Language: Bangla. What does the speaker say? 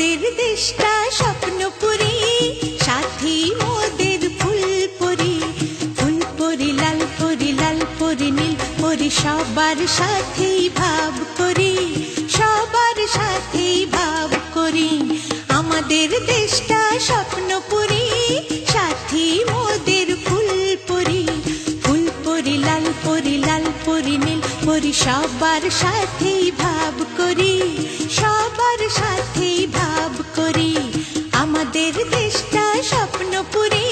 আমাদের দেশটা স্বপ্নপুরী, সাথী মোদের ফুলপুরি। ফুলপুরি লাল পরি, লাল পরি নীল পরি, সবার সাথেই ভাব করি, সবার সাথেই ভাব করি। আমাদের দেশটা স্বপ্নপুরী, সাথী মোদের ফুলপুরি। ফুলপুরি লাল পরি, লাল পরি নীল পরি, সবার সাথেই ভাব করি, সবার সাথেই ভাব করি। আমাদের দেশটা স্বপ্নপুরী।